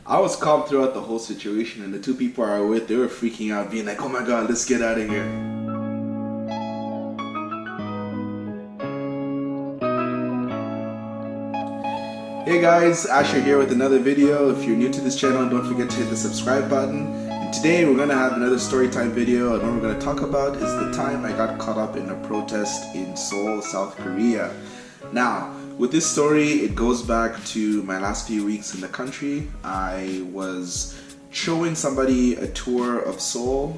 I was calm throughout the whole situation, and the two people I was with, they were freaking out, being like, oh my god, let's get out of here. Hey guys, Asher here with another video. If you're new to this channel, don't forget to hit the subscribe button. And today we're going to have another story time video, and what we're going to talk about is the time I got caught up in a protest in Seoul, South Korea. Now, with this story, it goes back to my last few weeks in the country. I was showing somebody a tour of Seoul.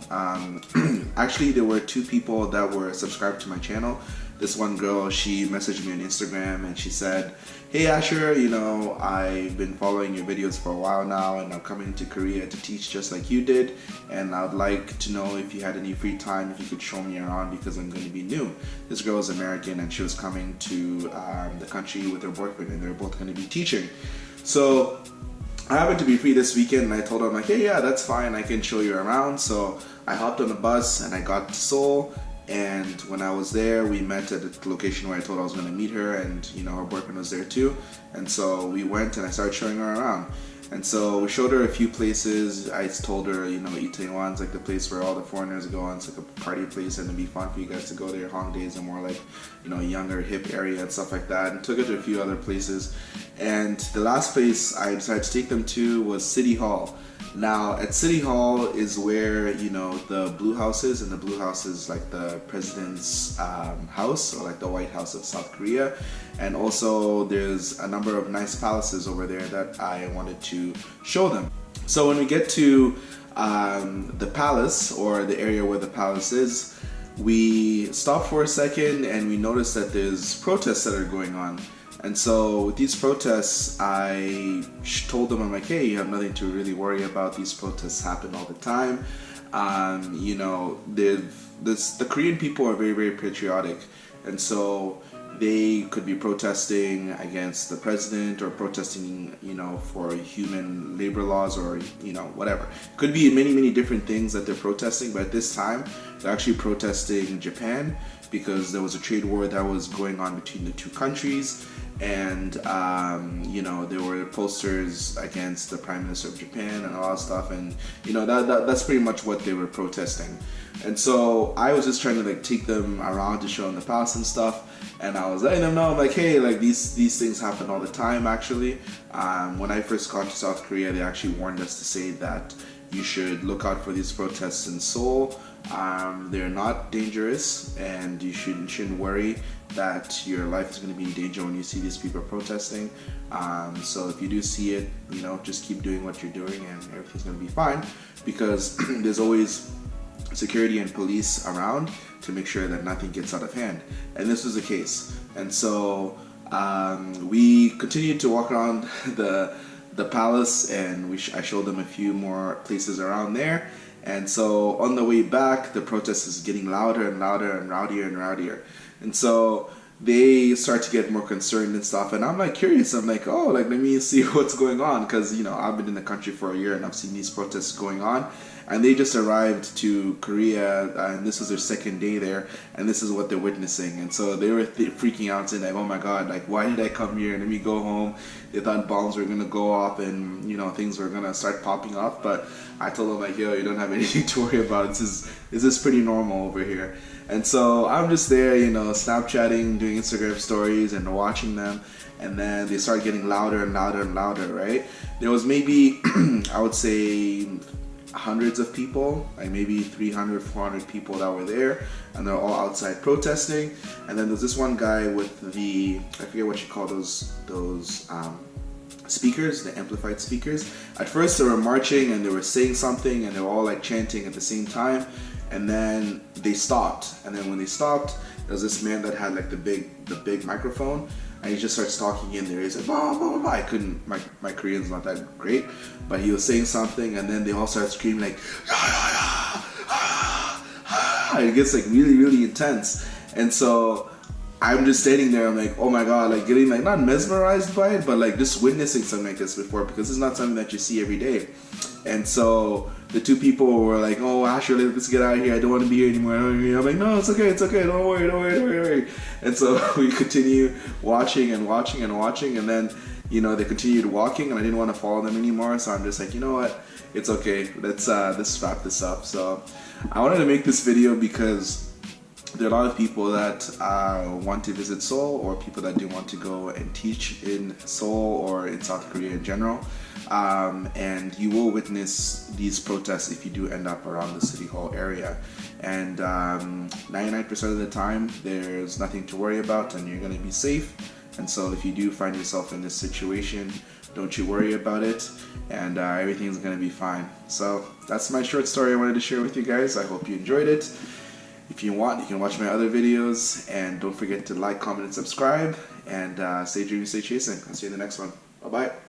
Actually, there were two people that were subscribed to my channel. This one girl, she messaged me on Instagram and she said, hey Asher, you know, I've been following your videos for a while now and I'm coming to Korea to teach just like you did, and I'd like to know if you had any free time, if you could show me around because I'm going to be new. This girl is American and she was coming to the country with her boyfriend, and they're both going to be teaching. So I happened to be free this weekend and I told her, I'm like, hey, yeah, that's fine, I can show you around. So I hopped on a bus and I got to Seoul. And when I was there, we met at the location where I told her I was going to meet her, and you know, her boyfriend was there too. And so we went and I started showing her around. And so we showed her a few places. I told her, you know, Itaewon's like the place where all the foreigners go, and it's like a party place and it'd be fun for you guys to go there. Hongdae's are more like, you know, younger, hip area and stuff like that. And took her to a few other places. And the last place I decided to take them to was City Hall. Now, at City Hall is where, you know, the Blue House is, and the Blue House is like the president's house, or like the White House of South Korea. And also there's a number of nice palaces over there that I wanted to show them. So when we get to the palace, or the area where the palace is, we stop for a second and we notice that there's protests that are going on. And so with these protests, I told them, I'm like, hey, you have nothing to really worry about. These protests happen all the time. You know, the Korean people are very, very patriotic. And so they could be protesting against the president, or protesting, you know, for human labor laws, or, you know, whatever. It could be many, many different things that they're protesting. But at this time, they're actually protesting Japan, because there was a trade war that was going on between the two countries. And you know, there were posters against the Prime Minister of Japan and all that stuff, and you know, that's pretty much what they were protesting. And so I was just trying to like take them around to show them the palace and stuff, and I was letting them know, I'm like, hey, like these things happen all the time. Actually, when I first got to South Korea, they actually warned us to say that you should look out for these protests in Seoul. They're not dangerous, and you shouldn't worry that your life is going to be in danger when you see these people protesting. So if you do see it, you know, just keep doing what you're doing and everything's going to be fine, because there's always security and police around to make sure that nothing gets out of hand. And this was the case. And so we continued to walk around the palace, and I showed them a few more places around there. And so on the way back, the protest is getting louder and louder and rowdier and rowdier. And so they start to get more concerned and stuff. And I'm like curious. I'm like, oh, like let me see what's going on, because you know, I've been in the country for a year and I've seen these protests going on. And they just arrived to Korea, and this was their second day there, and this is what they're witnessing. And so they were freaking out, saying like, oh my god, like why did I come here? Let me go home. They thought bombs were gonna go off and, you know, things were gonna start popping off. But I told them like, yo, you don't have anything to worry about. This is pretty normal over here. And so I'm just there, you know, Snapchatting, doing Instagram stories and watching them. And then they start getting louder and louder and louder, right? There was maybe, I would say, hundreds of people, like maybe 300, 400 people that were there, and they're all outside protesting. And then there's this one guy with the, I forget what you call those speakers, the amplified speakers. At first they were marching and they were saying something, and they were all like chanting at the same time, and then they stopped. And then when they stopped, there was this man that had like the big microphone, and he just starts talking in there. He's like, blah, blah, blah, blah. I couldn't, my Korean's not that great, but he was saying something, and then they all start screaming like, yeah, yeah, yeah, ah, ah. It gets like really, really intense. And so I'm just standing there, I'm like, oh my god, like getting like, not mesmerized by it, but like just witnessing something like this before, because it's not something that you see every day. And so the two people were like, oh, Asher, let's get out of here. I don't want to be here anymore. I'm like, no, it's okay. Don't worry. And so we continue watching and watching and watching. And then they continued walking, and I didn't want to follow them anymore. So I'm just like, you know what, it's okay. Let's wrap this up. So I wanted to make this video because there are a lot of people that want to visit Seoul, or people that do want to go and teach in Seoul or in South Korea in general. And you will witness these protests if you do end up around the City Hall area. And 99% of the time, there's nothing to worry about, and you're going to be safe. And so if you do find yourself in this situation, don't you worry about it, and everything's going to be fine. So that's my short story I wanted to share with you guys. I hope you enjoyed it. If you want, you can watch my other videos, and don't forget to like, comment, and subscribe, and stay dreaming, stay chasing. I'll see you in the next one. Bye-bye.